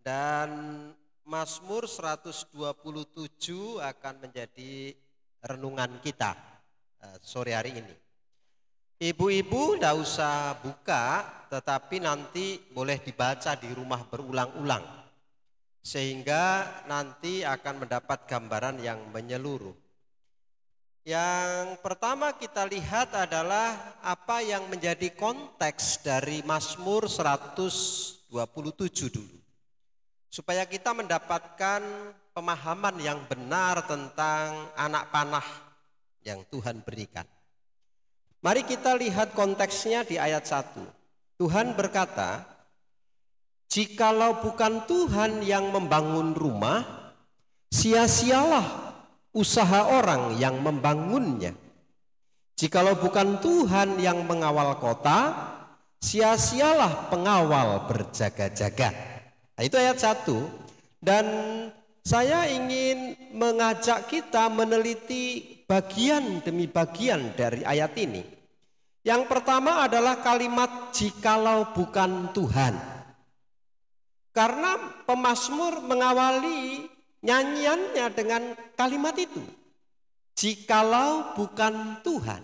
Dan Mazmur 127 akan menjadi renungan kita sore hari ini. Ibu-ibu tidak usah buka, tetapi nanti boleh dibaca di rumah berulang-ulang, sehingga nanti akan mendapat gambaran yang menyeluruh. Yang pertama kita lihat adalah apa yang menjadi konteks dari Mazmur 127 dulu, supaya kita mendapatkan pemahaman yang benar tentang anak panah yang Tuhan berikan. Mari kita lihat konteksnya di ayat 1. Tuhan berkata, "Jikalau bukan Tuhan yang membangun rumah, sia-sialah usaha orang yang membangunnya. Jikalau bukan Tuhan yang mengawal kota, sia-sialah pengawal berjaga-jaga." Nah, itu ayat 1. Dan saya ingin mengajak kita meneliti bagian demi bagian dari ayat ini. Yang pertama adalah kalimat "jikalau bukan Tuhan". Karena pemazmur mengawali nyanyiannya dengan kalimat itu, jikalau bukan Tuhan.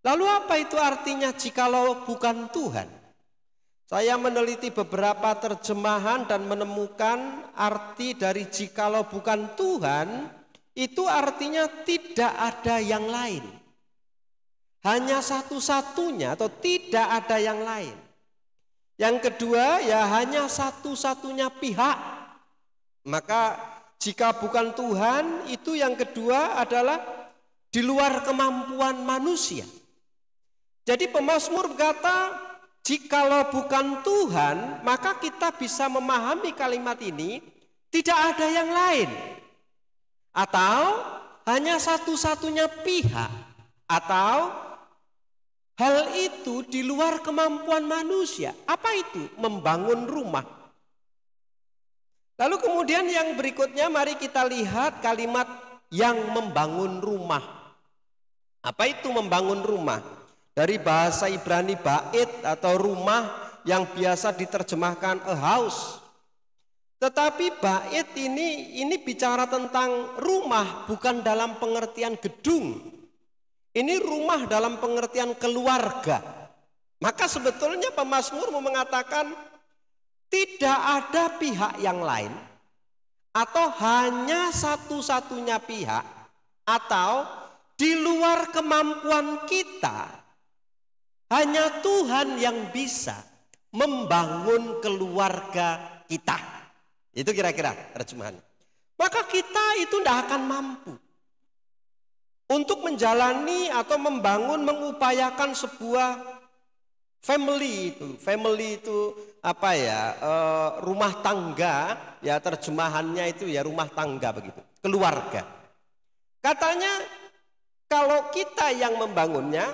Lalu apa itu artinya jikalau bukan Tuhan? Saya meneliti beberapa terjemahan dan menemukan arti dari jikalau bukan Tuhan itu artinya tidak ada yang lain. Hanya satu-satunya atau tidak ada yang lain. Yang kedua ya hanya satu-satunya pihak. Maka jika bukan Tuhan itu yang kedua adalah di luar kemampuan manusia. Jadi pemazmur berkata, jikalau bukan Tuhan, maka kita bisa memahami kalimat ini tidak ada yang lain. Atau hanya satu-satunya pihak. Atau hal itu di luar kemampuan manusia. Apa itu? Membangun rumah. Lalu kemudian yang berikutnya mari kita lihat kalimat yang membangun rumah. Apa itu membangun rumah? Dari bahasa Ibrani bait atau rumah yang biasa diterjemahkan a house. Tetapi bait ini bicara tentang rumah bukan dalam pengertian gedung. Ini rumah dalam pengertian keluarga. Maka sebetulnya pemazmur mau mengatakan tidak ada pihak yang lain atau hanya satu-satunya pihak atau di luar kemampuan kita. Hanya Tuhan yang bisa membangun keluarga kita. Itu kira-kira terjemahannya. Maka kita itu tidak akan mampu untuk menjalani atau membangun, mengupayakan sebuah family itu. Family itu apa ya? Rumah tangga, ya terjemahannya itu ya rumah tangga begitu. Keluarga. Katanya kalau kita yang membangunnya,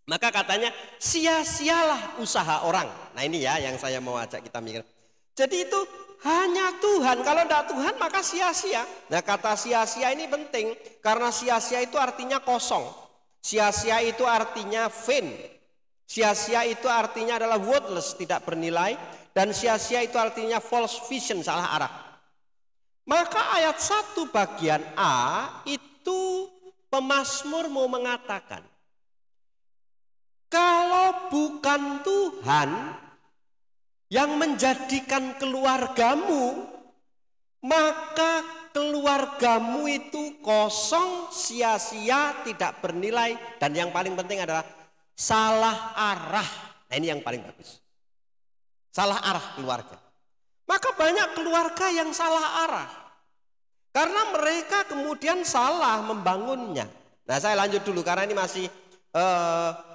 maka katanya sia-sialah usaha orang. Nah ini ya yang saya mau ajak kita mikir. Jadi itu hanya Tuhan. Kalau tidak Tuhan maka sia-sia. Nah kata sia-sia ini penting. Karena sia-sia itu artinya kosong. Sia-sia itu artinya vain. Sia-sia itu artinya adalah worthless, tidak bernilai. Dan sia-sia itu artinya false vision, salah arah. Maka ayat 1 bagian A itu pemazmur mau mengatakan, kalau bukan Tuhan yang menjadikan keluargamu, maka keluargamu itu kosong, sia-sia, tidak bernilai, dan yang paling penting adalah salah arah. Nah ini yang paling bagus. Salah arah keluarga. Maka banyak keluarga yang salah arah. Karena mereka kemudian salah membangunnya. Nah saya lanjut dulu karena ini masih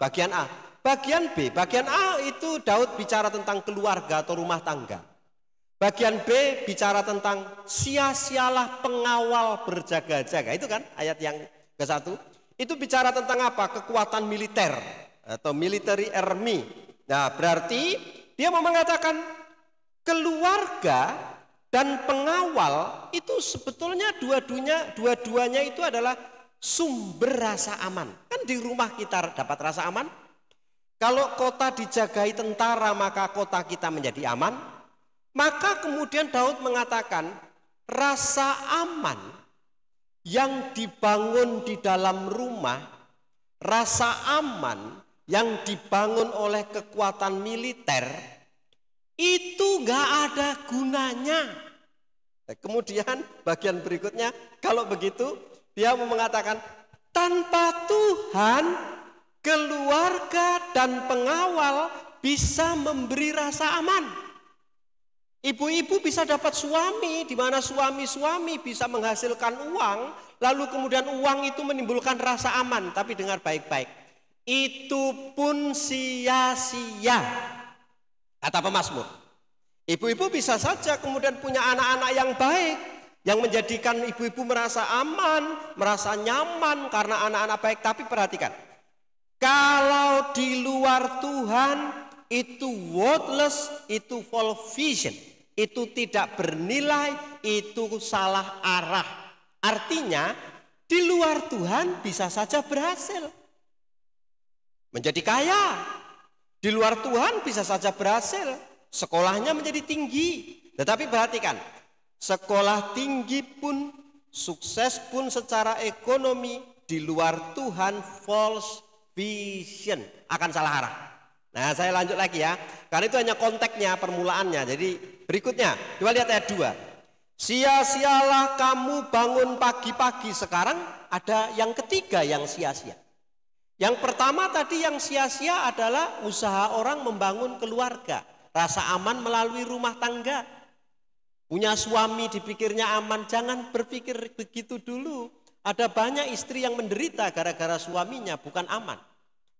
bagian A. Bagian B, bagian A itu Daud bicara tentang keluarga atau rumah tangga. Bagian B bicara tentang sia-sialah pengawal berjaga-jaga. Itu kan ayat yang ke-1. Itu bicara tentang apa? Kekuatan militer atau military army. Nah berarti dia mau mengatakan keluarga dan pengawal itu sebetulnya dua-duanya itu adalah sumber rasa aman. Kan di rumah kita dapat rasa aman. Kalau kota dijagai tentara maka kota kita menjadi aman. Maka kemudian Daud mengatakan, rasa aman yang dibangun di dalam rumah, rasa aman yang dibangun oleh kekuatan militer, itu gak ada gunanya. Kemudian bagian berikutnya, kalau begitu dia mengatakan, tanpa Tuhan, keluarga dan pengawal bisa memberi rasa aman. Ibu-ibu bisa dapat suami, di mana suami-suami bisa menghasilkan uang, lalu kemudian uang itu menimbulkan rasa aman. Tapi dengar baik-baik, itu pun sia-sia, kata pemazmur. Ibu-ibu bisa saja kemudian punya anak-anak yang baik, yang menjadikan ibu-ibu merasa aman, merasa nyaman karena anak-anak baik. Tapi perhatikan, kalau di luar Tuhan itu worthless, itu false vision, itu tidak bernilai, itu salah arah. Artinya di luar Tuhan bisa saja berhasil menjadi kaya, di luar Tuhan bisa saja berhasil sekolahnya menjadi tinggi. Tetapi perhatikan, sekolah tinggi pun, sukses pun secara ekonomi, di luar Tuhan false vision, akan salah arah. Nah, saya lanjut lagi ya, karena itu hanya konteksnya, permulaannya. Jadi berikutnya, coba lihat ayat 2. Sia-sialah kamu bangun pagi-pagi. Sekarang ada yang ketiga yang sia-sia. Yang pertama tadi yang sia-sia adalah usaha orang membangun keluarga, rasa aman melalui rumah tangga. Punya suami dipikirnya aman, jangan berpikir begitu dulu. Ada banyak istri yang menderita gara-gara suaminya bukan aman.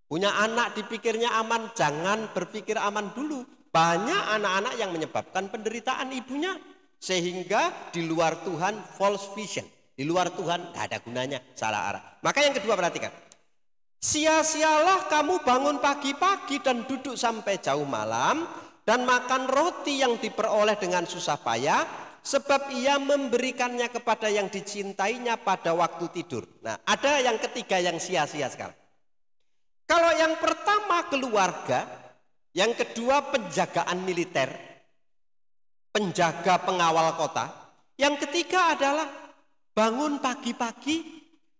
Punya anak dipikirnya aman, jangan berpikir aman dulu. Banyak anak-anak yang menyebabkan penderitaan ibunya. Sehingga di luar Tuhan false vision, di luar Tuhan gak ada gunanya, salah arah. Maka yang kedua perhatikan, sia-sialah kamu bangun pagi-pagi dan duduk sampai jauh malam, dan makan roti yang diperoleh dengan susah payah, sebab ia memberikannya kepada yang dicintainya pada waktu tidur. Nah, ada yang ketiga yang sia-sia sekarang. Kalau yang pertama keluarga, yang kedua penjagaan militer, penjaga pengawal kota, yang ketiga adalah bangun pagi-pagi,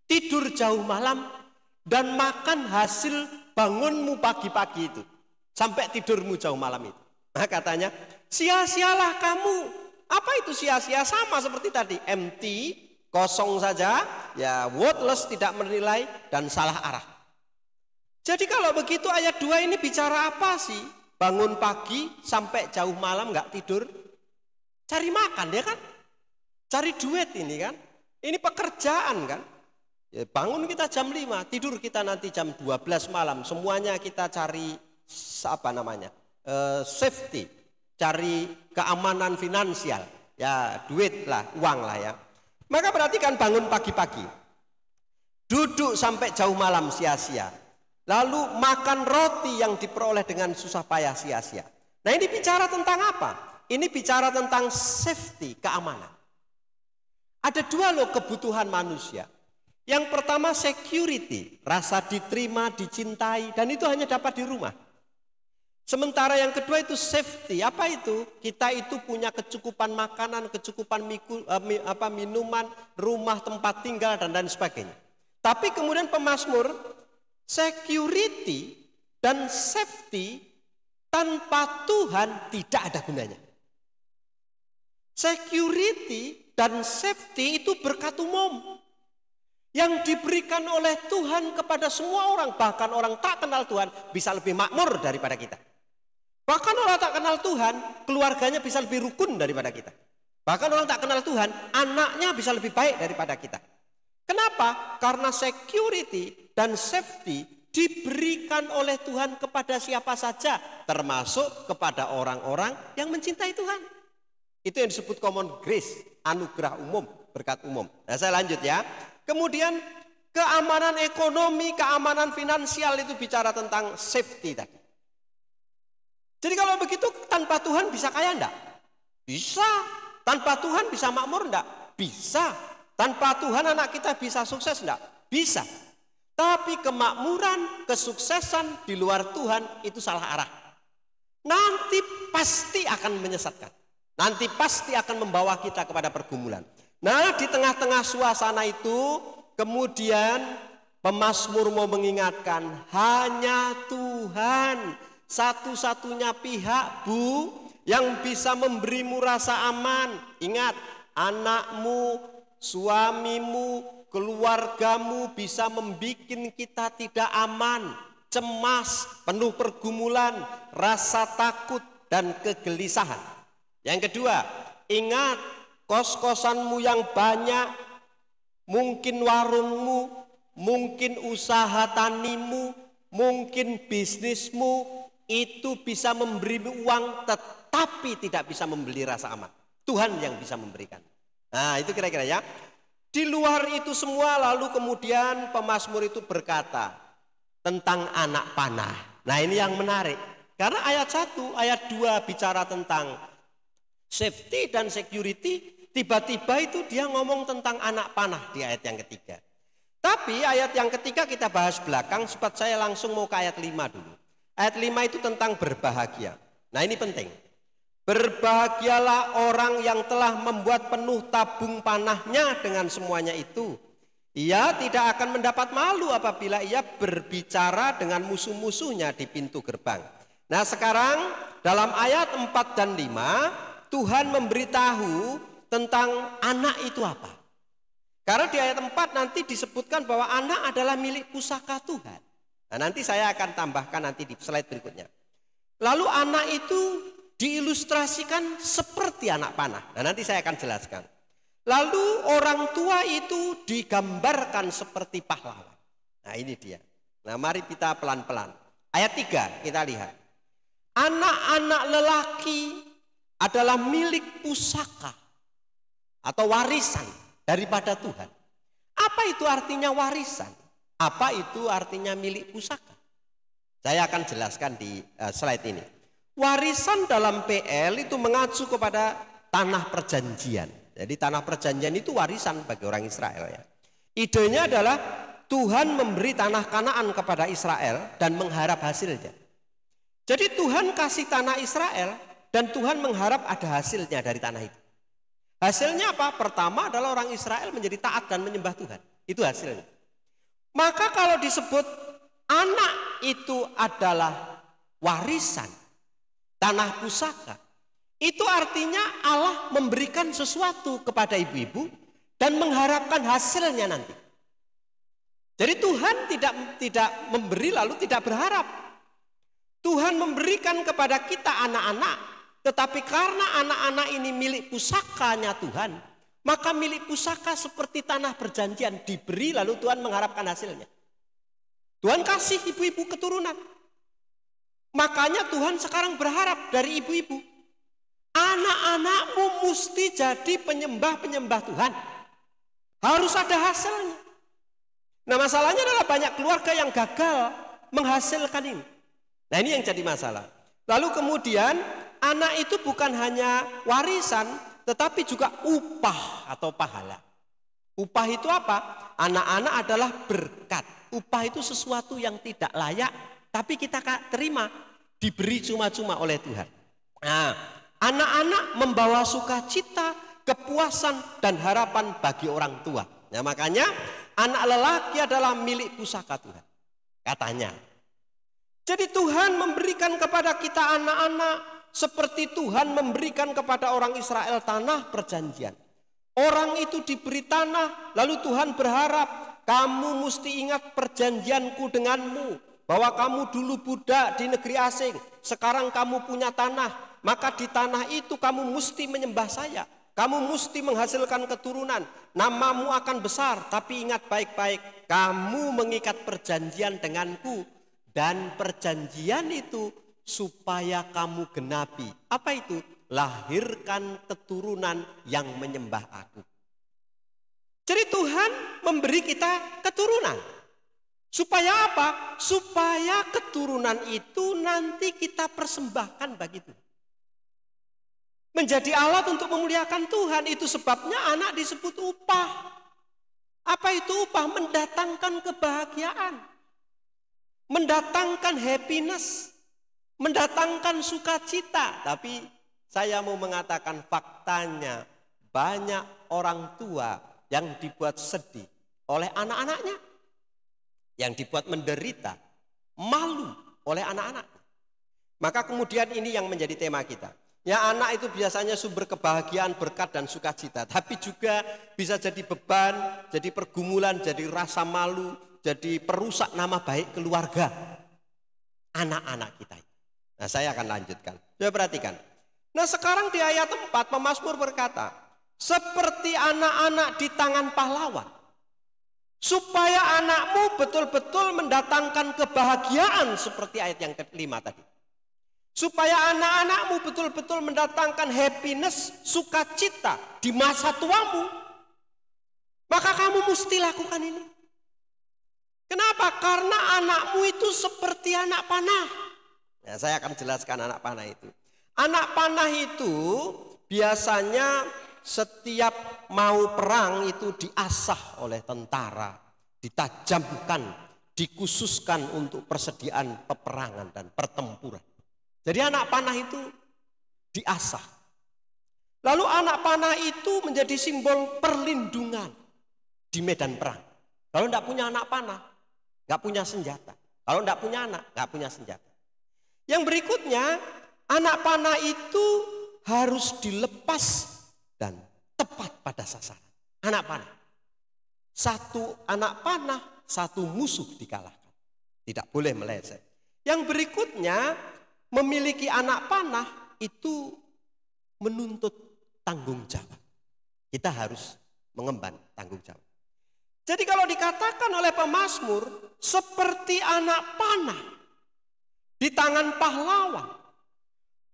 tidur jauh malam, dan makan hasil bangunmu pagi-pagi itu sampai tidurmu jauh malam itu. Nah, katanya sia-sialah kamu. Apa itu sia-sia? Sama seperti tadi, empty, kosong saja, ya worthless, tidak menilai, dan salah arah. Jadi kalau begitu ayat 2 ini bicara apa sih? Bangun pagi sampai jauh malam nggak tidur, cari makan ya kan? Cari duit ini kan? Ini pekerjaan kan? Ya, bangun kita jam 5, tidur kita nanti jam 12 malam. Semuanya kita cari apa namanya? Safety, cari keamanan finansial. Ya, duit lah, uang lah ya. Maka perhatikan, bangun pagi-pagi, duduk sampai jauh malam sia-sia. Lalu makan roti yang diperoleh dengan susah payah sia-sia. Nah, ini bicara tentang apa? Ini bicara tentang safety, keamanan. Ada dua loh kebutuhan manusia. Yang pertama security, rasa diterima, dicintai, dan itu hanya dapat di rumah. Sementara yang kedua itu safety. Apa itu? Kita itu punya kecukupan makanan, kecukupan minuman, rumah, tempat tinggal, dan lain sebagainya. Tapi kemudian pemazmur, security dan safety tanpa Tuhan tidak ada gunanya. Security dan safety itu berkat umum yang diberikan oleh Tuhan kepada semua orang. Bahkan orang tak kenal Tuhan bisa lebih makmur daripada kita. Bahkan orang tak kenal Tuhan, keluarganya bisa lebih rukun daripada kita. Bahkan orang tak kenal Tuhan, anaknya bisa lebih baik daripada kita. Kenapa? Karena security dan safety diberikan oleh Tuhan kepada siapa saja, termasuk kepada orang-orang yang mencintai Tuhan. Itu yang disebut common grace, anugerah umum, berkat umum. Nah, saya lanjut ya. Kemudian keamanan ekonomi, keamanan finansial itu bicara tentang safety tadi. Jadi kalau begitu tanpa Tuhan bisa kaya enggak? Bisa. Tanpa Tuhan bisa makmur enggak? Bisa. Tanpa Tuhan anak kita bisa sukses enggak? Bisa. Tapi kemakmuran, kesuksesan di luar Tuhan itu salah arah. Nanti pasti akan menyesatkan. Nanti pasti akan membawa kita kepada pergumulan. Nah, di tengah-tengah suasana itu kemudian pemazmur mau mengingatkan, hanya Tuhan satu-satunya pihak, Bu, yang bisa memberimu rasa aman. Ingat, anakmu, suamimu, keluargamu bisa membuat kita tidak aman, cemas, penuh pergumulan, rasa takut dan kegelisahan. Yang kedua, ingat, kos-kosanmu yang banyak, mungkin warungmu, mungkin usaha tanimu, mungkin bisnismu, itu bisa memberimu uang tetapi tidak bisa membeli rasa aman. Tuhan yang bisa memberikan. Nah, itu kira-kira ya. Di luar itu semua lalu kemudian pemazmur itu berkata tentang anak panah. Nah, ini yang menarik. Karena ayat 1, ayat 2 bicara tentang safety dan security. Tiba-tiba itu dia ngomong tentang anak panah di ayat yang ketiga. Tapi ayat yang ketiga kita bahas belakang, sebab saya langsung mau ke ayat 5 dulu. Ayat 5 itu tentang berbahagia. Nah, ini penting. Berbahagialah orang yang telah membuat penuh tabung panahnya dengan semuanya itu. Ia tidak akan mendapat malu apabila ia berbicara dengan musuh-musuhnya di pintu gerbang. Nah, sekarang dalam ayat 4 dan 5 Tuhan memberitahu tentang anak itu apa. Karena di ayat 4 nanti disebutkan bahwa anak adalah milik pusaka Tuhan. Nah, nanti saya akan tambahkan nanti di slide berikutnya. Lalu anak itu diilustrasikan seperti anak panah. Nah, nanti saya akan jelaskan. Lalu orang tua itu digambarkan seperti pahlawan. Nah, ini dia. Nah, mari kita pelan-pelan. Ayat 3 kita lihat. Anak-anak lelaki adalah milik pusaka atau warisan daripada Tuhan. Apa itu artinya warisan? Apa itu artinya milik pusaka? Saya akan jelaskan di slide ini. Warisan dalam PL itu mengacu kepada tanah perjanjian. Jadi tanah perjanjian itu warisan bagi orang Israel ya. Idenya adalah Tuhan memberi tanah Kanaan kepada Israel dan mengharap hasilnya. Jadi Tuhan kasih tanah Israel dan Tuhan mengharap ada hasilnya dari tanah itu. Hasilnya apa? Pertama adalah orang Israel menjadi taat dan menyembah Tuhan. Itu hasilnya. Maka kalau disebut anak itu adalah warisan, tanah pusaka, itu artinya Allah memberikan sesuatu kepada ibu-ibu dan mengharapkan hasilnya nanti. Jadi Tuhan tidak memberi lalu tidak berharap. Tuhan memberikan kepada kita anak-anak, tetapi karena anak-anak ini milik pusakanya Tuhan, maka milik pusaka seperti tanah perjanjian diberi lalu Tuhan mengharapkan hasilnya. Tuhan kasih ibu-ibu keturunan. Makanya Tuhan sekarang berharap dari ibu-ibu, anak-anakmu mesti jadi penyembah-penyembah Tuhan. Harus ada hasilnya. Nah, masalahnya adalah banyak keluarga yang gagal menghasilkan ini. Nah, ini yang jadi masalah. Lalu kemudian anak itu bukan hanya warisan, tetapi juga upah atau pahala. Upah itu apa? Anak-anak adalah berkat. Upah itu sesuatu yang tidak layak, tapi kita terima, diberi cuma-cuma oleh Tuhan. Nah, anak-anak membawa sukacita, kepuasan, dan harapan bagi orang tua. Nah, makanya anak lelaki adalah milik pusaka Tuhan, katanya. Jadi Tuhan memberikan kepada kita anak-anak seperti Tuhan memberikan kepada orang Israel tanah perjanjian. Orang itu diberi tanah, lalu Tuhan berharap, kamu mesti ingat perjanjianku denganmu, bahwa kamu dulu budak di negeri asing, sekarang kamu punya tanah, maka di tanah itu kamu mesti menyembah saya. Kamu mesti menghasilkan keturunan, namamu akan besar, tapi ingat baik-baik, kamu mengikat perjanjian denganku, dan perjanjian itu supaya kamu genapi. Apa itu? Lahirkan keturunan yang menyembah aku. Jadi Tuhan memberi kita keturunan. Supaya apa? Supaya keturunan itu nanti kita persembahkan bagi Tuhan. Menjadi alat untuk memuliakan Tuhan. Itu sebabnya anak disebut upah. Apa itu upah? Mendatangkan kebahagiaan. Mendatangkan happiness. Mendatangkan sukacita. Tapi Saya mau mengatakan faktanya banyak orang tua yang dibuat sedih oleh anak-anaknya, yang dibuat menderita, malu oleh anak-anaknya. Maka kemudian ini yang menjadi tema kita. Ya, anak itu biasanya sumber kebahagiaan, berkat dan sukacita, tapi juga bisa jadi beban, jadi pergumulan, jadi rasa malu, jadi perusak nama baik keluarga anak-anak kita. Nah, saya akan lanjutkan. Coba perhatikan. Nah, sekarang di ayat 4 pemazmur berkata, seperti anak-anak di tangan pahlawan, supaya anakmu betul-betul mendatangkan kebahagiaan seperti ayat yang kelima tadi. Supaya anak-anakmu betul-betul mendatangkan happiness, sukacita di masa tuamu. Maka kamu mesti lakukan ini. Kenapa? Karena anakmu itu seperti anak panah. Ya, saya akan jelaskan anak panah itu. Anak panah itu biasanya setiap mau perang itu diasah oleh tentara, ditajamkan, dikhususkan untuk persediaan peperangan dan pertempuran. Jadi anak panah itu diasah. Lalu anak panah itu menjadi simbol perlindungan di medan perang. Kalau tidak punya anak panah, nggak punya senjata. Kalau tidak punya anak, nggak punya senjata. Yang berikutnya, anak panah itu harus dilepas dan tepat pada sasaran. Anak panah. Satu anak panah, satu musuh dikalahkan. Tidak boleh meleset. Yang berikutnya, memiliki anak panah itu menuntut tanggung jawab. Kita harus mengemban tanggung jawab. Jadi kalau dikatakan oleh pemazmur, seperti anak panah di tangan pahlawan,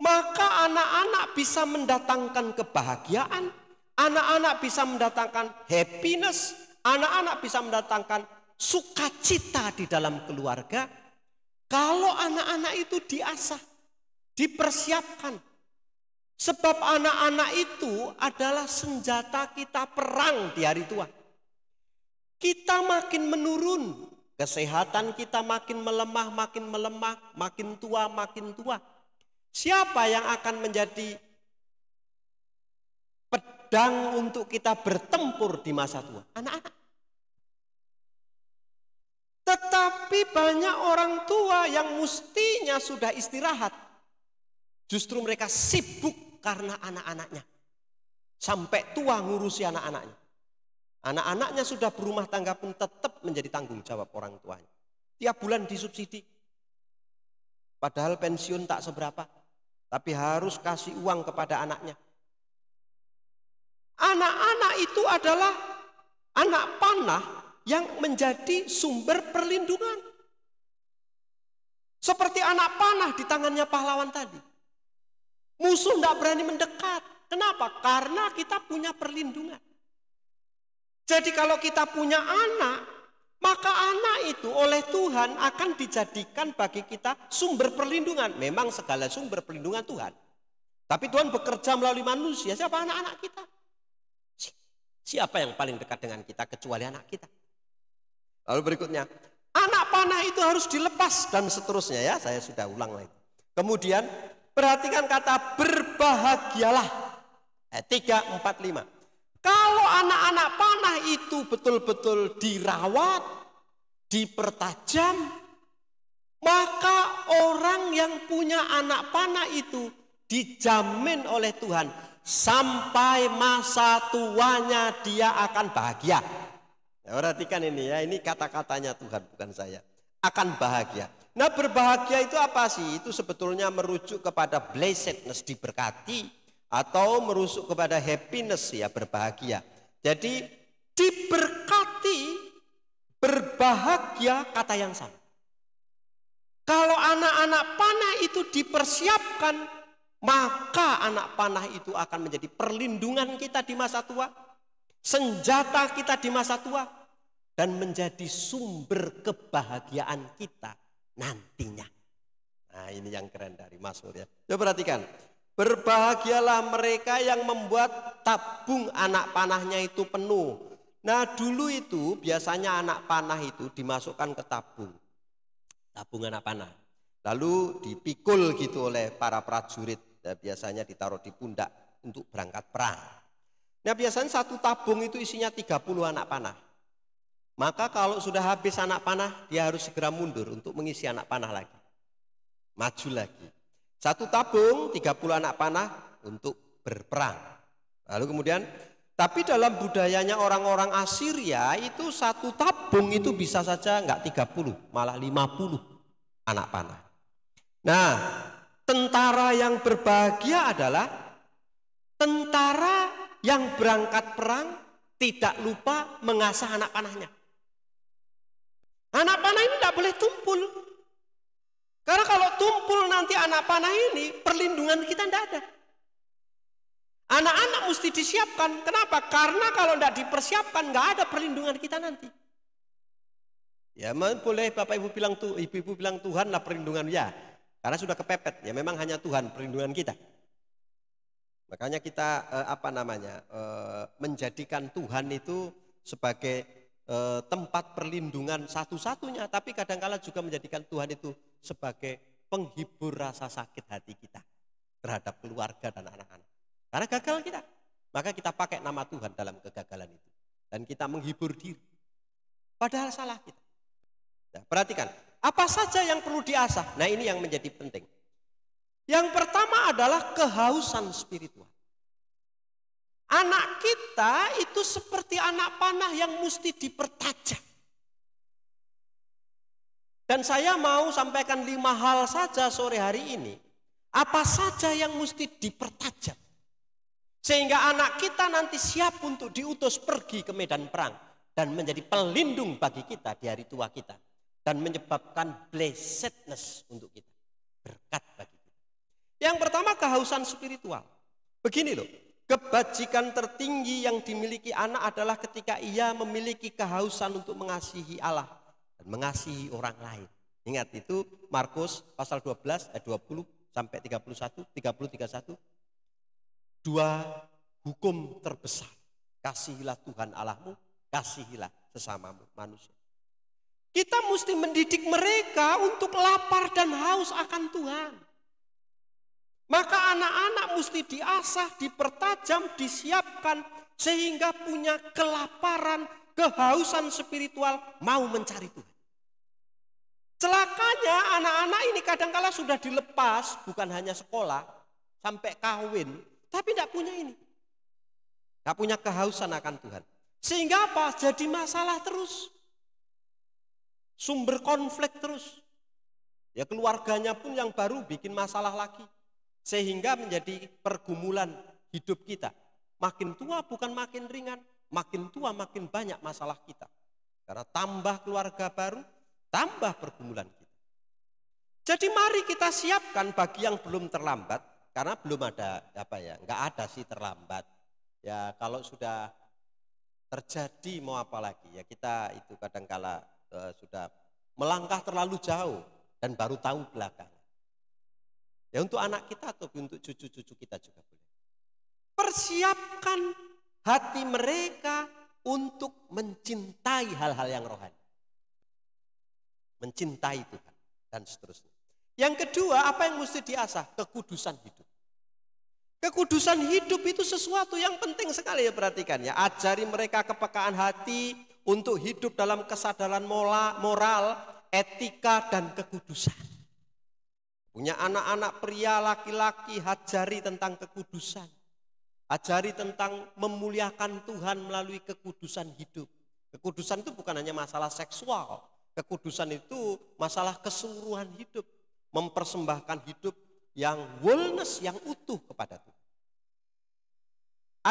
maka anak-anak bisa mendatangkan kebahagiaan, anak-anak bisa mendatangkan happiness, anak-anak bisa mendatangkan sukacita di dalam keluarga. Kalau anak-anak itu diasah, dipersiapkan. Sebab anak-anak itu adalah senjata kita perang di hari tua. Kita makin menurun, kesehatan kita makin melemah, makin tua, makin tua. Siapa yang akan menjadi pedang untuk kita bertempur di masa tua? Anak-anak. Tetapi banyak orang tua yang mestinya sudah istirahat, justru mereka sibuk karena anak-anaknya. Sampai tua ngurusi anak-anaknya. Anak-anaknya sudah berumah tangga pun tetap menjadi tanggung jawab orang tuanya. Tiap bulan disubsidi. Padahal pensiun tak seberapa. Tapi harus kasih uang kepada anaknya. Anak-anak itu adalah anak panah yang menjadi sumber perlindungan. Seperti anak panah di tangannya pahlawan tadi. Musuh tidak berani mendekat. Kenapa? Karena kita punya perlindungan. Jadi kalau kita punya anak, maka anak itu oleh Tuhan akan dijadikan bagi kita sumber perlindungan. Memang segala sumber perlindungan Tuhan. Tapi Tuhan bekerja melalui manusia. Siapa anak-anak kita? Siapa yang paling dekat dengan kita kecuali anak kita? Lalu berikutnya, anak panah itu harus dilepas dan seterusnya ya. Saya sudah ulang lagi. Kemudian perhatikan kata berbahagialah. 3, 4, 5. Kalau anak-anak panah itu betul-betul dirawat, dipertajam, maka orang yang punya anak panah itu dijamin oleh Tuhan sampai masa tuanya dia akan bahagia. Ya, perhatikan ini ya, ini kata-katanya Tuhan bukan saya. Akan bahagia. Nah, berbahagia itu apa sih? Itu sebetulnya merujuk kepada blessedness, diberkati, atau merujuk kepada happiness, ya, berbahagia. Jadi diberkati, berbahagia, kata yang sama. Kalau anak-anak panah itu dipersiapkan, maka anak panah itu akan menjadi perlindungan kita di masa tua, senjata kita di masa tua, dan menjadi sumber kebahagiaan kita nantinya. Nah, ini yang keren dari Mazmur ya. Coba perhatikan. Berbahagialah mereka yang membuat tabung anak panahnya itu penuh. Nah, dulu itu biasanya anak panah itu dimasukkan ke tabung anak panah. Lalu dipikul gitu oleh para prajurit. biasanya ditaruh di pundak untuk berangkat perang. Nah biasanya satu tabung itu isinya 30 anak panah. Maka kalau sudah habis anak panah, dia harus segera mundur untuk mengisi anak panah lagi. Maju lagi. Satu tabung 30 anak panah untuk berperang. Lalu kemudian, tapi dalam budayanya orang-orang Assyria itu satu tabung itu bisa saja enggak 30, malah 50 anak panah. Nah, tentara yang berbahagia adalah tentara yang berangkat perang tidak lupa mengasah anak panahnya. Anak panah ini tidak boleh tumpul. Karena kalau tumpul nanti anak panah ini, perlindungan kita tidak ada. Anak-anak mesti disiapkan. Kenapa? Karena kalau tidak dipersiapkan, nggak ada perlindungan kita nanti. Ya boleh Bapak Ibu bilang Ibu bilang Tuhan lah perlindungan ya. Karena sudah kepepet. Ya memang hanya Tuhan perlindungan kita. Makanya kita menjadikan Tuhan itu sebagai tempat perlindungan satu-satunya, tapi kadang-kala juga menjadikan Tuhan itu sebagai penghibur rasa sakit hati kita terhadap keluarga dan anak-anak. Karena gagal kita, maka kita pakai nama Tuhan dalam kegagalan itu. Dan kita menghibur diri. Padahal salah kita. Nah, perhatikan, apa saja yang perlu diasah? Nah ini yang menjadi penting. Yang pertama adalah kehausan spiritual. Anak kita itu seperti anak panah yang mesti dipertajam. Dan saya mau sampaikan 5 hal saja sore hari ini. Apa saja yang mesti dipertajam. Sehingga anak kita nanti siap untuk diutus pergi ke medan perang. Dan menjadi pelindung bagi kita di hari tua kita. Dan menyebabkan blessedness untuk kita. Berkat bagi kita. Yang pertama kehausan spiritual. Begini loh. Kebajikan tertinggi yang dimiliki anak adalah ketika ia memiliki kehausan untuk mengasihi Allah dan mengasihi orang lain. Ingat itu Markus pasal 12 ayat 20 sampai 31, 31. 2 hukum terbesar. Kasihilah Tuhan Allahmu, kasihilah sesamamu manusia. Kita mesti mendidik mereka untuk lapar dan haus akan Tuhan. Maka anak-anak mesti diasah, dipertajam, disiapkan sehingga punya kelaparan, kehausan spiritual mau mencari Tuhan. Celakanya anak-anak ini kadang-kala sudah dilepas, bukan hanya sekolah, sampai kawin, tapi tidak punya ini. Tidak punya kehausan akan Tuhan. Sehingga apa? Jadi masalah terus. Sumber konflik terus. Ya keluarganya pun yang baru bikin masalah lagi. Sehingga menjadi pergumulan hidup kita. Makin tua bukan makin ringan, makin tua makin banyak masalah kita. Karena tambah keluarga baru, tambah pergumulan kita. Jadi mari kita siapkan bagi yang belum terlambat, karena belum ada nggak ada sih terlambat. Ya kalau sudah terjadi mau apa lagi ya kita itu kadangkala sudah melangkah terlalu jauh dan baru tahu belakang. Ya untuk anak kita atau untuk cucu-cucu kita juga boleh. Persiapkan hati mereka untuk mencintai hal-hal yang rohani. Mencintai Tuhan dan seterusnya. Yang kedua, apa yang mesti diasah? Kekudusan hidup. Kekudusan hidup itu sesuatu yang penting sekali ya perhatikan ya. Ajari mereka kepekaan hati untuk hidup dalam kesadaran moral, etika dan kekudusan. Punya anak-anak pria, laki-laki, ajari tentang kekudusan. Ajari tentang memuliakan Tuhan melalui kekudusan hidup. Kekudusan itu bukan hanya masalah seksual. Kekudusan itu masalah keseluruhan hidup. Mempersembahkan hidup yang wholeness, yang utuh kepada Tuhan.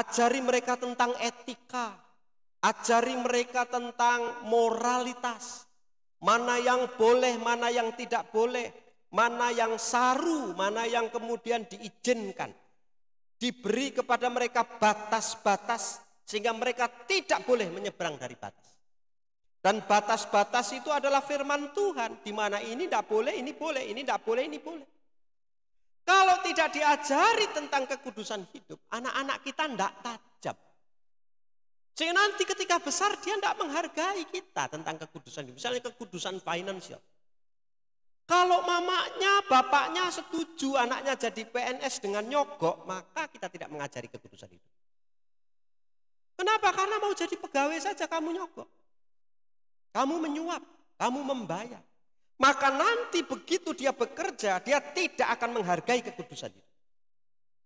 Ajari mereka tentang etika. Ajari mereka tentang moralitas. Mana yang boleh, mana yang tidak boleh. Mana yang saru, mana yang kemudian diizinkan. Diberi kepada mereka batas-batas sehingga mereka tidak boleh menyeberang dari batas. Dan batas-batas itu adalah firman Tuhan. Di mana ini tidak boleh, ini boleh, ini tidak boleh, ini boleh. Kalau tidak diajari tentang kekudusan hidup, anak-anak kita tidak tajam. Sehingga nanti ketika besar dia tidak menghargai kita tentang kekudusan hidup. Misalnya kekudusan finansial. Kalau mamanya, bapaknya setuju anaknya jadi PNS dengan nyogok, maka kita tidak mengajari kekudusan hidup. Kenapa? Karena mau jadi pegawai saja kamu nyogok. Kamu menyuap, kamu membayar. Maka nanti begitu dia bekerja, dia tidak akan menghargai kekudusan hidup.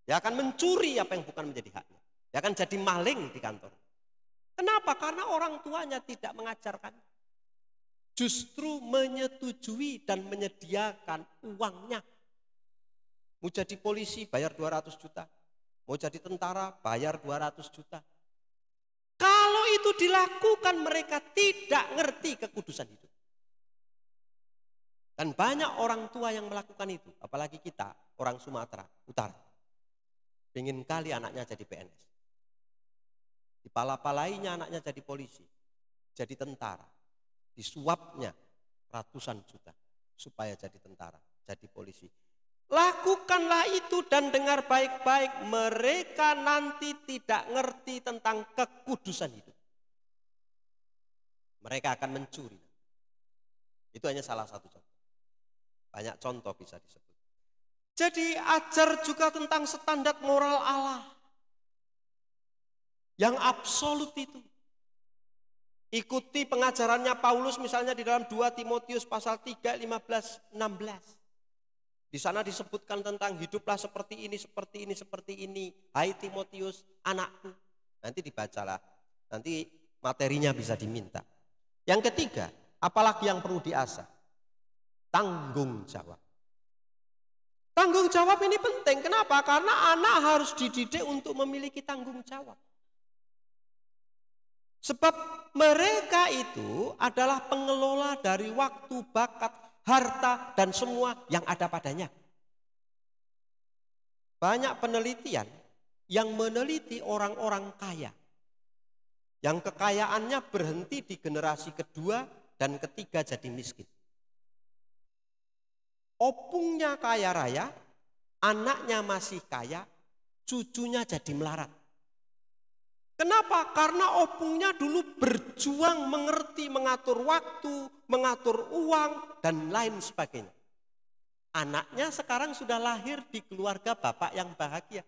Dia akan mencuri apa yang bukan menjadi haknya. Dia akan jadi maling di kantor. Kenapa? Karena orang tuanya tidak mengajarkan. Justru menyetujui dan menyediakan uangnya. Mau jadi polisi bayar 200 juta. Mau jadi tentara bayar 200 juta. Kalau itu dilakukan mereka tidak ngerti kekudusan hidup. Dan banyak orang tua yang melakukan itu. Apalagi kita orang Sumatera Utara. Pengen kali anaknya jadi PNS. Dipala-palainya anaknya jadi polisi. Jadi tentara. Disuapnya ratusan juta supaya jadi tentara, jadi polisi. Lakukanlah itu dan dengar baik-baik, mereka nanti tidak ngerti tentang kekudusan hidup. Mereka akan mencuri. Itu hanya salah satu contoh. Banyak contoh bisa disebut. Jadi ajar juga tentang standar moral Allah yang absolut itu. Ikuti pengajarannya Paulus misalnya di dalam 2 Timotius pasal 3, 15, 16. Di sana disebutkan tentang hiduplah seperti ini, seperti ini, seperti ini. Hai Timotius, anakku. Nanti dibacalah, nanti materinya bisa diminta. Yang ketiga, apalagi yang perlu diasah? Tanggung jawab. Tanggung jawab ini penting, kenapa? Karena anak harus dididik untuk memiliki tanggung jawab. Sebab mereka itu adalah pengelola dari waktu, bakat, harta, dan semua yang ada padanya. Banyak penelitian yang meneliti orang-orang kaya. Yang kekayaannya berhenti di generasi kedua dan ketiga jadi miskin. Opungnya kaya raya, anaknya masih kaya, cucunya jadi melarat. Kenapa? Karena opungnya dulu berjuang mengerti, mengatur waktu, mengatur uang, dan lain sebagainya. Anaknya sekarang sudah lahir di keluarga bapak yang bahagia.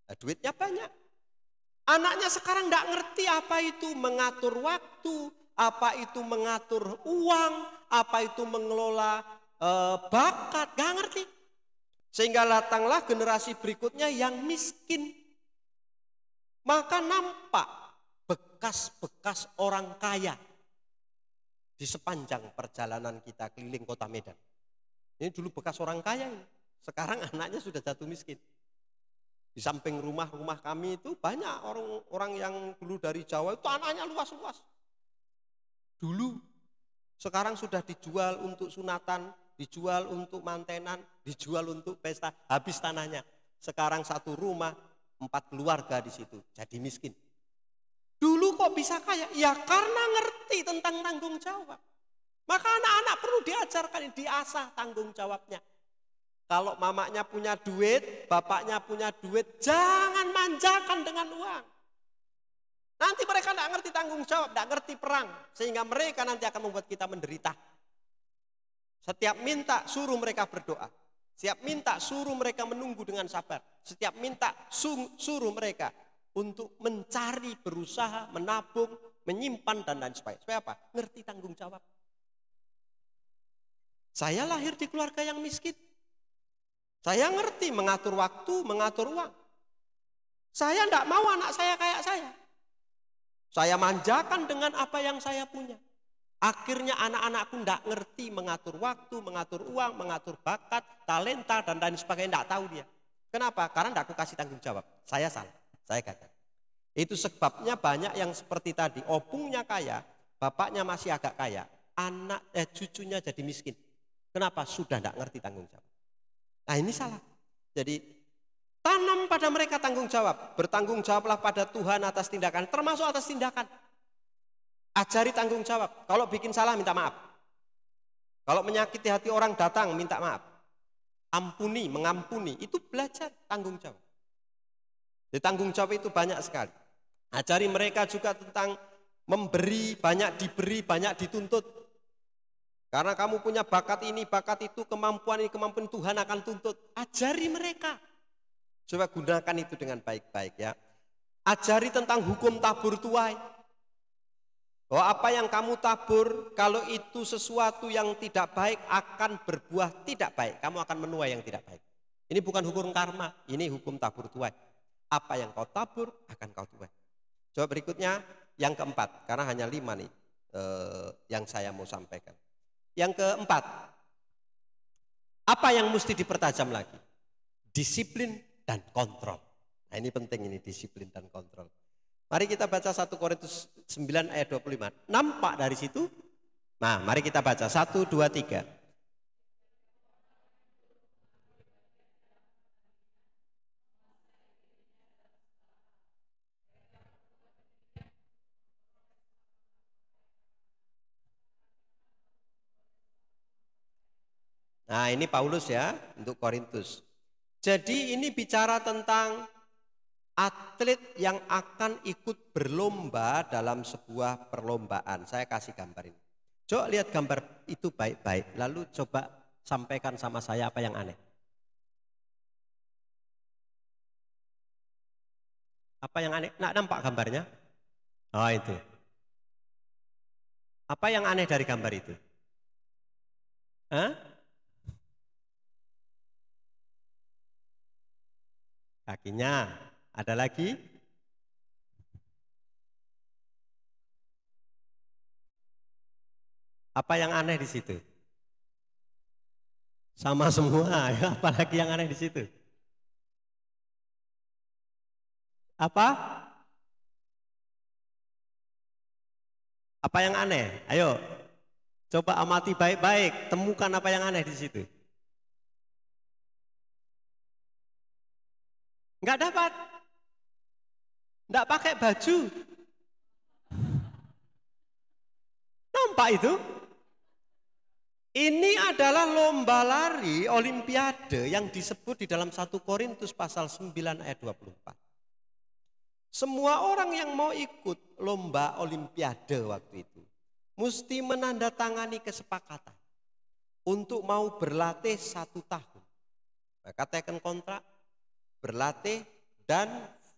Nah, duitnya banyak. Anaknya sekarang tidak ngerti apa itu mengatur waktu, apa itu mengatur uang, apa itu mengelola bakat, gak ngerti. Sehingga datanglah generasi berikutnya yang miskin. Maka nampak bekas-bekas orang kaya di sepanjang perjalanan kita keliling kota Medan. Ini dulu bekas orang kaya ini. Sekarang anaknya sudah jatuh miskin. Di samping rumah-rumah kami itu banyak orang-orang yang dulu dari Jawa itu anaknya luas-luas. Dulu, sekarang sudah dijual untuk sunatan, dijual untuk mantenan, dijual untuk pesta, habis tanahnya. Sekarang satu rumah, 4 keluarga di situ, jadi miskin. Dulu kok bisa kaya? Ya karena ngerti tentang tanggung jawab. Maka anak-anak perlu diajarkan, diasah tanggung jawabnya. Kalau mamanya punya duit, bapaknya punya duit, jangan manjakan dengan uang. Nanti mereka tidak ngerti tanggung jawab, tidak ngerti perang. Sehingga mereka nanti akan membuat kita menderita. Setiap minta, suruh mereka berdoa. Setiap minta, suruh mereka menunggu dengan sabar. Setiap minta, suruh mereka untuk mencari, berusaha, menabung, menyimpan, dan lain sebagainya. Supaya apa? Ngerti tanggung jawab. Saya lahir di keluarga yang miskin. Saya ngerti mengatur waktu, mengatur uang. Saya tidak mau anak saya kayak saya. Saya manjakan dengan apa yang saya punya. Akhirnya anak-anakku tidak ngerti mengatur waktu, mengatur uang, mengatur bakat, talenta, dan lain sebagainya. Tidak tahu dia. Kenapa? Karena tidak aku kasih tanggung jawab. Saya salah, saya gagal. Itu sebabnya banyak yang seperti tadi. Opungnya kaya, bapaknya masih agak kaya. Cucunya jadi miskin. Kenapa? Sudah tidak ngerti tanggung jawab. Nah ini salah. Jadi tanam pada mereka tanggung jawab. Bertanggung jawablah pada Tuhan atas tindakan, termasuk atas tindakan. Ajari tanggung jawab. Kalau bikin salah minta maaf. Kalau menyakiti hati orang datang minta maaf. Ampuni, mengampuni. Itu belajar tanggung jawab. Jadi tanggung jawab itu banyak sekali. Ajari mereka juga tentang memberi, banyak diberi, banyak dituntut. Karena kamu punya bakat ini, bakat itu, kemampuan ini, kemampuan Tuhan akan tuntut. Ajari mereka. Coba gunakan itu dengan baik-baik ya. Ajari tentang hukum tabur tuai. Bahwa apa yang kamu tabur, kalau itu sesuatu yang tidak baik akan berbuah tidak baik. Kamu akan menuai yang tidak baik. Ini bukan hukum karma, ini hukum tabur tuai. Apa yang kau tabur akan kau tuai. Coba berikutnya yang keempat, karena hanya 5 nih yang saya mau sampaikan. Yang keempat, apa yang mesti dipertajam lagi? Disiplin dan kontrol. Nah ini penting, ini disiplin dan kontrol. Mari kita baca 1 Korintus 9 ayat 25. Nampak dari situ? Nah mari kita baca 1, 2, 3. Nah ini Paulus ya untuk Korintus. Jadi ini bicara tentang atlet yang akan ikut berlomba dalam sebuah perlombaan. Saya kasih gambar ini. Coba lihat gambar itu baik-baik. Lalu coba sampaikan sama saya apa yang aneh. Apa yang aneh? Nah, nampak gambarnya? Oh itu. Apa yang aneh dari gambar itu? Hah? Kakinya. Ada lagi? Apa yang aneh di situ? Sama semua. Apalagi yang aneh di situ? Apa? Apa yang aneh? Ayo. Coba amati baik-baik. Temukan apa yang aneh di situ. Enggak dapat. Enggak pakai baju. Nampak itu? Ini adalah lomba lari olimpiade yang disebut di dalam 1 Korintus pasal 9 ayat 24. Semua orang yang mau ikut lomba olimpiade waktu itu mesti menandatangani kesepakatan untuk mau berlatih 1 tahun. Katakan kontrak, berlatih dan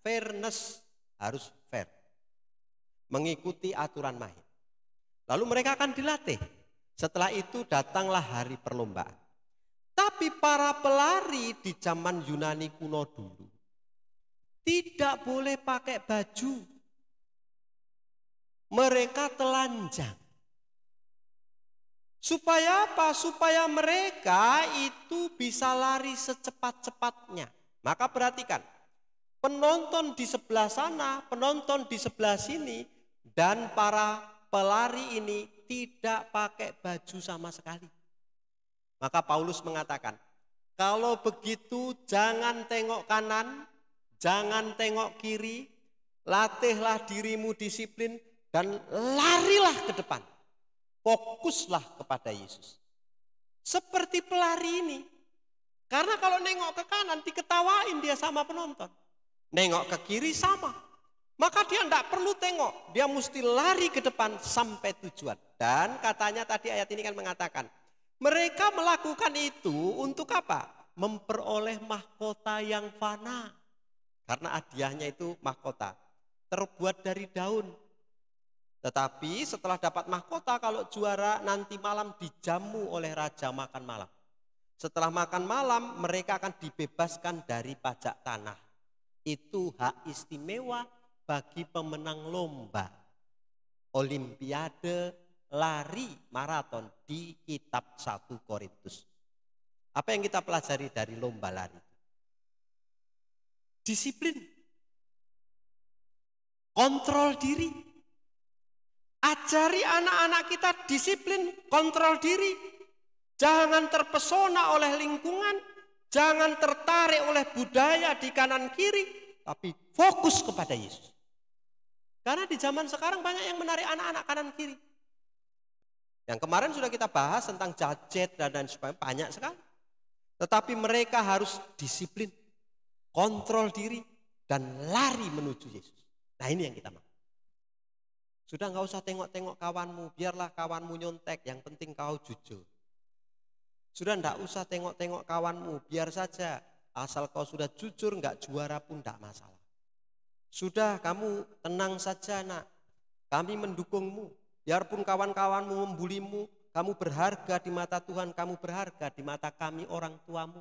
fairness, harus fair. Mengikuti aturan main. Lalu mereka akan dilatih. Setelah itu datanglah hari perlombaan. Tapi para pelari di zaman Yunani kuno dulu tidak boleh pakai baju. Mereka telanjang. Supaya apa? Supaya mereka itu bisa lari secepat-cepatnya. Maka perhatikan, penonton di sebelah sana, penonton di sebelah sini, dan para pelari ini tidak pakai baju sama sekali. Maka Paulus mengatakan, kalau begitu jangan tengok kanan, jangan tengok kiri, latihlah dirimu disiplin dan larilah ke depan. Fokuslah kepada Yesus. Seperti pelari ini. Karena kalau nengok ke kanan diketawain dia sama penonton. Nengok ke kiri sama. Maka dia tidak perlu tengok. Dia mesti lari ke depan sampai tujuan. Dan katanya tadi ayat ini kan mengatakan. Mereka melakukan itu untuk apa? Memperoleh mahkota yang fana. Karena hadiahnya itu mahkota. Terbuat dari daun. Tetapi setelah dapat mahkota kalau juara nanti malam dijamu oleh raja makan malam. Setelah makan malam mereka akan dibebaskan dari pajak tanah. Itu hak istimewa bagi pemenang lomba olimpiade lari maraton di kitab 1 Korintus. Apa yang kita pelajari dari lomba lari? Disiplin. Kontrol diri. Ajari anak-anak kita disiplin, kontrol diri. Jangan terpesona oleh lingkungan, jangan tertarik oleh budaya di kanan kiri, tapi fokus kepada Yesus. Karena di zaman sekarang banyak yang menarik anak-anak kanan kiri. Yang kemarin sudah kita bahas tentang gadget dan sebagainya, banyak sekali. Tetapi mereka harus disiplin, kontrol diri, dan lari menuju Yesus. Nah ini yang kita mau. Sudah nggak usah tengok-tengok kawanmu, biarlah kawanmu nyontek, yang penting kau jujur. Sudah nggak usah tengok-tengok kawanmu, biar saja asal kau sudah jujur, nggak juara pun nggak masalah. Sudah, kamu tenang saja nak, kami mendukungmu. Biarpun kawan-kawanmu membulimu, kamu berharga di mata Tuhan, kamu berharga di mata kami orang tuamu.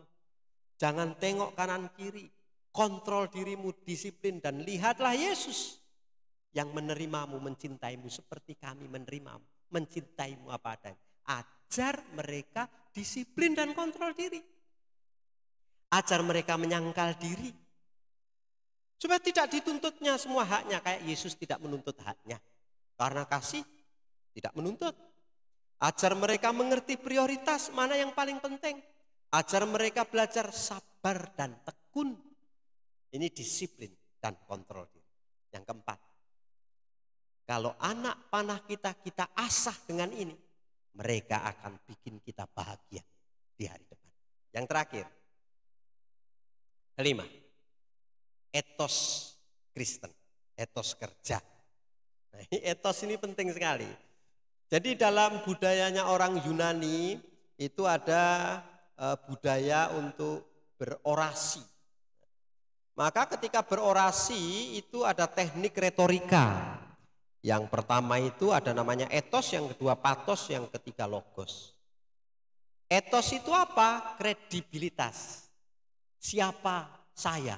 Jangan tengok kanan kiri, kontrol dirimu, disiplin, dan lihatlah Yesus yang menerimamu, mencintaimu seperti kami menerimamu, mencintaimu apa adanya. Ajar mereka disiplin dan kontrol diri. Ajar mereka menyangkal diri. Supaya tidak dituntutnya semua haknya, kayak Yesus tidak menuntut haknya. Karena kasih tidak menuntut. Ajar mereka mengerti prioritas mana yang paling penting. Ajar mereka belajar sabar dan tekun. Ini disiplin dan kontrol diri. Yang keempat, kalau anak panah kita asah dengan ini, mereka akan bikin kita bahagia di hari depan. Yang terakhir, kelima, etos Kristen, etos kerja. Nah, etos ini penting sekali. Jadi dalam budayanya orang Yunani itu ada budaya untuk berorasi. Maka ketika berorasi itu ada teknik retorika. Yang pertama itu ada namanya etos, yang kedua patos, yang ketiga logos. Etos itu apa? Kredibilitas. Siapa saya?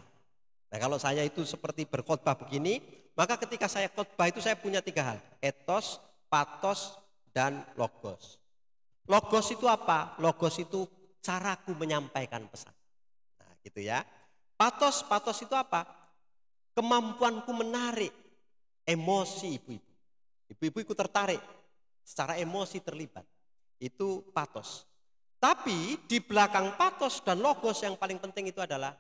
Nah, kalau saya itu seperti berkhotbah begini, maka ketika saya khotbah itu saya punya 3 hal. Etos, patos, dan logos. Logos itu apa? Logos itu caraku menyampaikan pesan. Nah, gitu ya. Patos itu apa? Kemampuanku menarik emosi ibu-ibu. Ibu-ibu ikut tertarik, secara emosi terlibat. Itu patos. Tapi di belakang patos dan logos yang paling penting itu adalah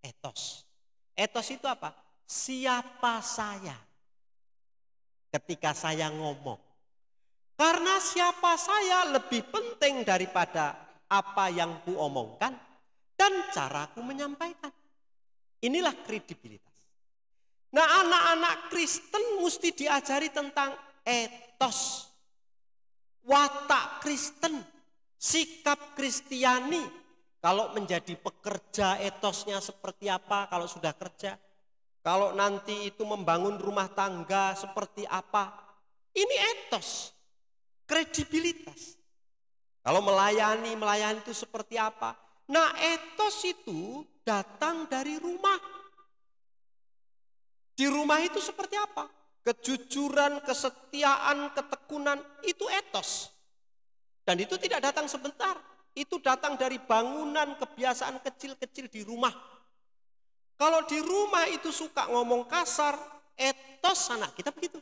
etos. Etos itu apa? Siapa saya ketika saya ngomong. Karena siapa saya lebih penting daripada apa yang ku omongkan dan caraku menyampaikan. Inilah kredibilitas. Nah, anak-anak Kristen mesti diajari tentang etos, watak Kristen, sikap Kristiani. Kalau menjadi pekerja etosnya seperti apa kalau sudah kerja. Kalau nanti itu membangun rumah tangga seperti apa. Ini etos, kredibilitas. Kalau melayani itu seperti apa. Nah, etos itu datang dari rumah. Di rumah itu seperti apa? Kejujuran, kesetiaan, ketekunan, itu etos. Dan itu tidak datang sebentar. Itu datang dari bangunan kebiasaan kecil-kecil di rumah. Kalau di rumah itu suka ngomong kasar, etos anak kita begitu.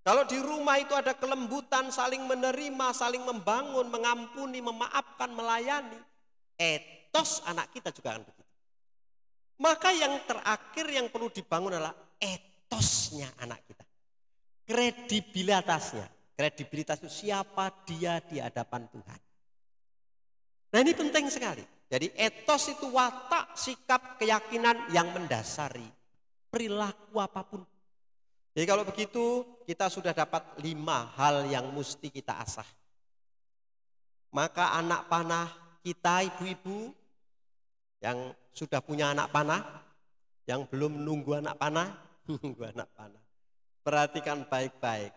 Kalau di rumah itu ada kelembutan, saling menerima, saling membangun, mengampuni, memaafkan, melayani, etos anak kita juga akan begitu. Maka yang terakhir yang perlu dibangun adalah etosnya anak kita. Kredibilitasnya. Kredibilitas itu siapa dia di hadapan Tuhan. Nah, ini penting sekali. Jadi etos itu watak, sikap, keyakinan yang mendasari perilaku apapun. Jadi kalau begitu kita sudah dapat 5 hal yang mesti kita asah. Maka anak panah kita, ibu-ibu yang sudah punya anak panah, yang belum nunggu anak panah, nunggu anak panah. Perhatikan baik-baik.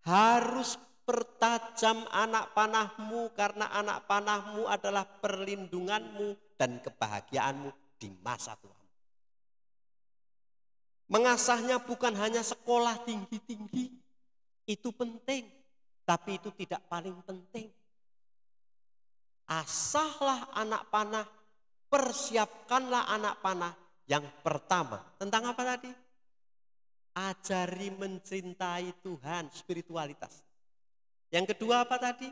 Harus pertajam anak panahmu karena anak panahmu adalah perlindunganmu dan kebahagiaanmu di masa tuamu. Mengasahnya bukan hanya sekolah tinggi-tinggi, itu penting, tapi itu tidak paling penting. Asahlah anak panah, persiapkanlah anak panah. Yang pertama, tentang apa tadi? Ajari mencintai Tuhan, spiritualitas. Yang kedua apa tadi?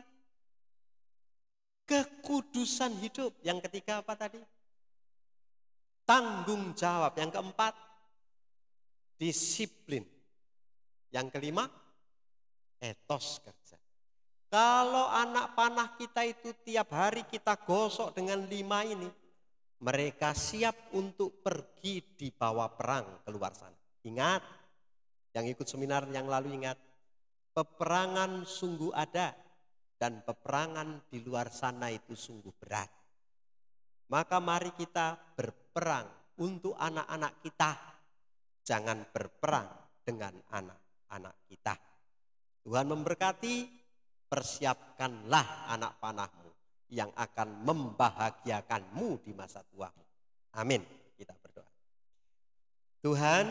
Kekudusan hidup. Yang ketiga apa tadi? Tanggung jawab. Yang keempat, disiplin. Yang kelima, etos kerja. Kalau anak panah kita itu tiap hari kita gosok dengan 5 ini, mereka siap untuk pergi di bawah perang keluar sana. Ingat, Yang ikut seminar yang lalu ingat, peperangan sungguh ada dan peperangan di luar sana itu sungguh berat. Maka mari kita berperang untuk anak-anak kita. Jangan berperang dengan anak-anak kita. Tuhan memberkati, persiapkanlah anak panahmu yang akan membahagiakanmu di masa tuamu. Amin. Kita berdoa. Tuhan,